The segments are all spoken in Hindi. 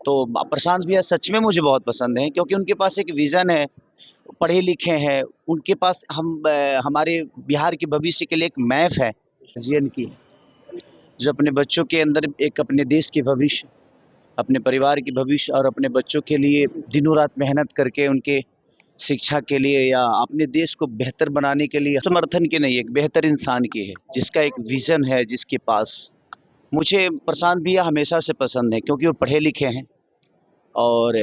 तो प्रशांत भैया सच में मुझे बहुत पसंद हैं क्योंकि उनके पास एक विज़न है, पढ़े लिखे हैं, उनके पास हमारे बिहार के भविष्य के लिए एक मैप है गार्जियन की, जो अपने बच्चों के अंदर एक अपने देश के भविष्य, अपने परिवार के भविष्य और अपने बच्चों के लिए दिनों रात मेहनत करके उनके शिक्षा के लिए या अपने देश को बेहतर बनाने के लिए समर्थन की नहीं, एक बेहतर इंसान की है, जिसका एक विज़न है, जिसके पास मुझे प्रशांत भैया हमेशा से पसंद है क्योंकि वो पढ़े लिखे हैं। और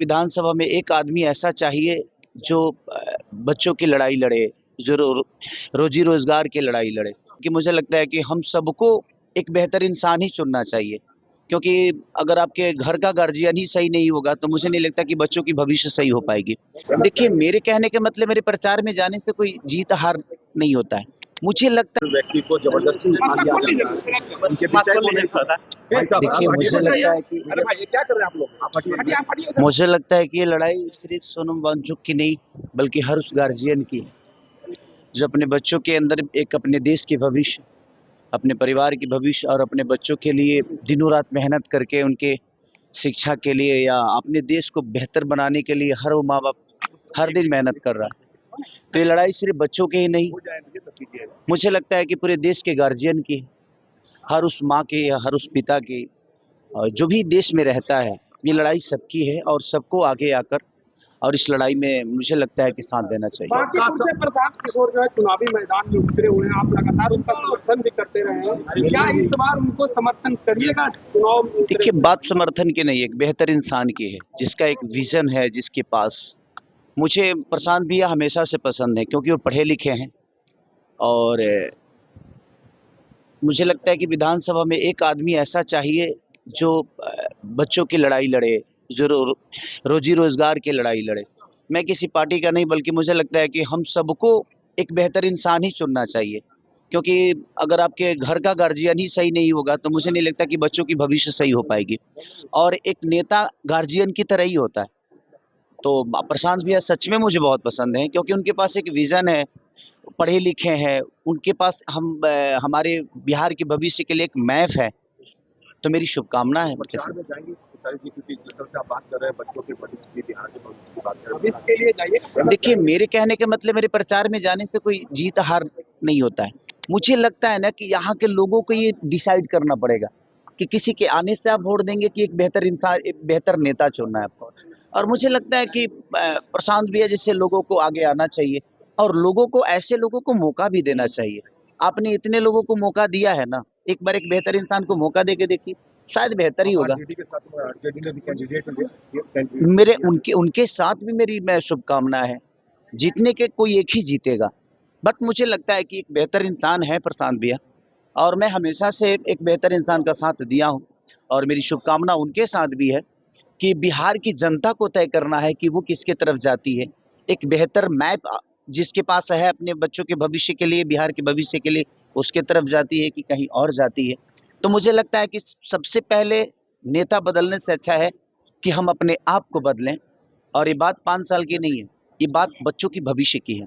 विधानसभा में एक आदमी ऐसा चाहिए जो बच्चों की लड़ाई लड़े, जो रोजी रोजगार की लड़ाई लड़े, कि मुझे लगता है कि हम सबको एक बेहतर इंसान ही चुनना चाहिए, क्योंकि अगर आपके घर का गार्जियन ही सही नहीं होगा तो मुझे नहीं लगता कि बच्चों की भविष्य सही हो पाएगी। देखिए, मेरे कहने के मतलब मेरे प्रचार में जाने से कोई जीत हार नहीं होता है। मुझे लगता व्यक्ति को जबरदस्ती उठा दिया जाता है, उनके विषय को नहीं पता। देखिए, मुझे लगता है कि अरे भाई ये क्या कर रहे हैं आप लोग? आप हटिए। मुझे लगता है कि ये लड़ाई सिर्फ सोनम वांगचुक की नहीं, बल्कि हर उस गार्जियन की है, जो अपने बच्चों के अंदर एक अपने देश के भविष्य, अपने परिवार के भविष्य और अपने बच्चों के लिए दिनों रात मेहनत करके उनके शिक्षा के लिए या अपने देश को बेहतर बनाने के लिए हर वो माँ बाप हर दिन मेहनत कर रहा है। तो ये लड़ाई सिर्फ बच्चों की ही नहीं, मुझे लगता है कि पूरे देश के गार्जियन की, हर उस माँ की या हर उस पिता की, और जो भी देश में रहता है, ये लड़ाई सबकी है और सबको आगे आकर और इस लड़ाई में मुझे लगता है कि साथ देना चाहिए। बाकी सबसे प्रशांत किशोर जो है चुनावी मैदान में उतरे हुए हैं, आप लगातार उनका समर्थन भी करते रहे हैं, क्या इस बार उनको समर्थन करिएगा चुनाव में? देखिए, बात समर्थन की नहीं, एक बेहतर इंसान की है, जिसका एक विजन है, जिसके पास मुझे प्रशांत भैया हमेशा से पसंद है क्योंकि वो पढ़े लिखे हैं। और मुझे लगता है कि विधानसभा में एक आदमी ऐसा चाहिए जो बच्चों की लड़ाई लड़े, जो रोजी रोजगार की लड़ाई लड़े। मैं किसी पार्टी का नहीं, बल्कि मुझे लगता है कि हम सबको एक बेहतर इंसान ही चुनना चाहिए, क्योंकि अगर आपके घर का गार्जियन ही सही नहीं होगा तो मुझे नहीं लगता कि बच्चों की भविष्य सही हो पाएगी। और एक नेता गार्जियन की तरह ही होता है। तो प्रशांत भैया सच में मुझे बहुत पसंद है क्योंकि उनके पास एक विजन है, पढ़े लिखे हैं, उनके पास हमारे बिहार के भविष्य के लिए एक मैप है। तो मेरी शुभकामना है उनके साथ। देखिए, मेरे कहने के मतलब मेरे प्रचार में जाने से कोई जीत हार नहीं होता है। मुझे लगता है ना कि यहाँ के लोगों को ये डिसाइड करना पड़ेगा कि किसी के आने से आप वोट देंगे कि एक बेहतर इंसान, एक बेहतर नेता चुनना है आपको। और मुझे लगता है कि प्रशांत भैया जैसे लोगों को आगे आना चाहिए और लोगों को, ऐसे लोगों को मौका भी देना चाहिए। आपने इतने लोगों को मौका दिया है ना, एक बार एक बेहतर इंसान को मौका देके देखिए, शायद बेहतर ही होगा। मेरे उनके उनके साथ भी मेरी मैं शुभकामना है। जीतने के कोई एक ही जीतेगा, बट मुझे लगता है कि एक बेहतर इंसान है प्रशांत भैया, और मैं हमेशा से एक बेहतर इंसान का साथ दिया हूँ। और मेरी शुभकामना उनके साथ भी है कि बिहार की जनता को तय करना है कि वो किसके तरफ जाती है। एक बेहतर मैप जिसके पास है अपने बच्चों के भविष्य के लिए, बिहार के भविष्य के लिए, उसके तरफ जाती है कि कहीं और जाती है। तो मुझे लगता है कि सबसे पहले नेता बदलने से अच्छा है कि हम अपने आप को बदलें। और ये बात 5 साल की नहीं है, ये बात बच्चों की भविष्य की है।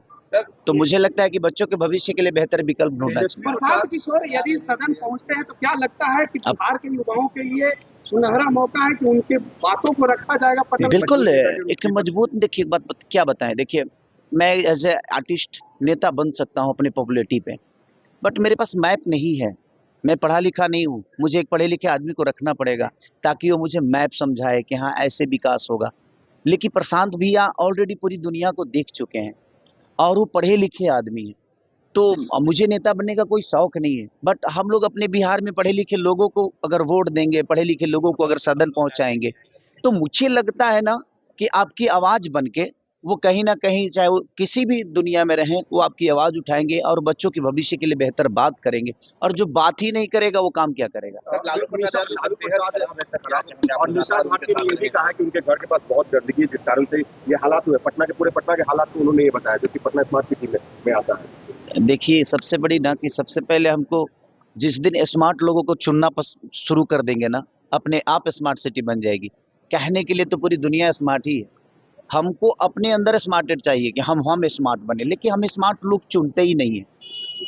तो मुझे लगता है कि बच्चों के भविष्य के लिए बेहतर विकल्प ढूंढना चाहिए। प्रशांत किशोर यदि सदन पहुंचते हैं तो क्या लगता है कि बिहार के युवाओं के लिए सुनहरा मौका है कि उनके बातों को रखा जाएगा पटल? बिल्कुल, एक मजबूत, देखिए क्या बताएं, देखिए मैं एज ए आर्टिस्ट नेता बन सकता हूं अपनी पॉपुलैरिटी पे, बट मेरे पास मैप नहीं है। मैं पढ़ा लिखा नहीं हूँ, मुझे एक पढ़े लिखे आदमी को रखना पड़ेगा ताकि वो मुझे मैप समझाए कि हाँ ऐसे विकास होगा। लेकिन प्रशांत भैया ऑलरेडी पूरी दुनिया को देख चुके हैं और वो पढ़े लिखे आदमी हैं। तो मुझे नेता बनने का कोई शौक नहीं है, बट हम लोग अपने बिहार में पढ़े लिखे लोगों को अगर वोट देंगे, पढ़े लिखे लोगों को अगर सदन पहुंचाएंगे, तो मुझे लगता है ना कि आपकी आवाज बन के वो कहीं ना कहीं, चाहे वो किसी भी दुनिया में रहें, वो आपकी आवाज उठाएंगे और बच्चों के भविष्य के लिए बेहतर बात करेंगे। और जो बात ही नहीं करेगा वो काम क्या करेगा। लालू प्रसाद और निषाद भारती ने ये भी कहा कि उनके घर के पास बहुत गंदगी है जिस कारण से ये हालात हुए। पटना के हालात को उन्होंने ये बताया, जो कि पटना स्मार्ट सिटी में आता है। देखिए, सबसे बड़ी ना कि सबसे पहले हमको जिस दिन स्मार्ट लोगों को चुनना शुरू कर देंगे ना, अपने आप स्मार्ट सिटी बन जाएगी। कहने के लिए तो पूरी दुनिया स्मार्ट ही है, हमको अपने अंदर स्मार्टेड चाहिए कि हम स्मार्ट बने, लेकिन हम स्मार्ट लोग चुनते ही नहीं है।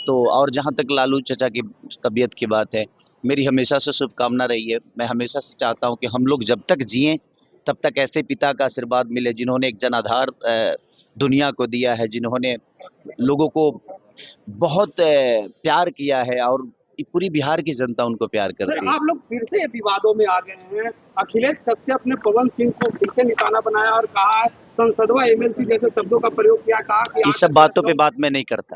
तो और जहाँ तक लालू चाचा की तबीयत की बात है, मेरी हमेशा से शुभकामना रही है। मैं हमेशा से चाहता हूँ कि हम लोग जब तक जिएं तब तक ऐसे पिता का आशीर्वाद मिले जिन्होंने एक जनाधार दुनिया को दिया है, जिन्होंने लोगों को बहुत प्यार किया है और पूरी बिहार की जनता उनको प्यार करती सर, है। आप लोग फिर से विवादों में आ गए हैं। अखिलेश कश्यप ने पवन सिंह को फिर से निशाना बनाया और कहा है संसदवा एमएलसी जैसे शब्दों का प्रयोग किया, कहा कि इस सब बातों पे बात मैं नहीं करता।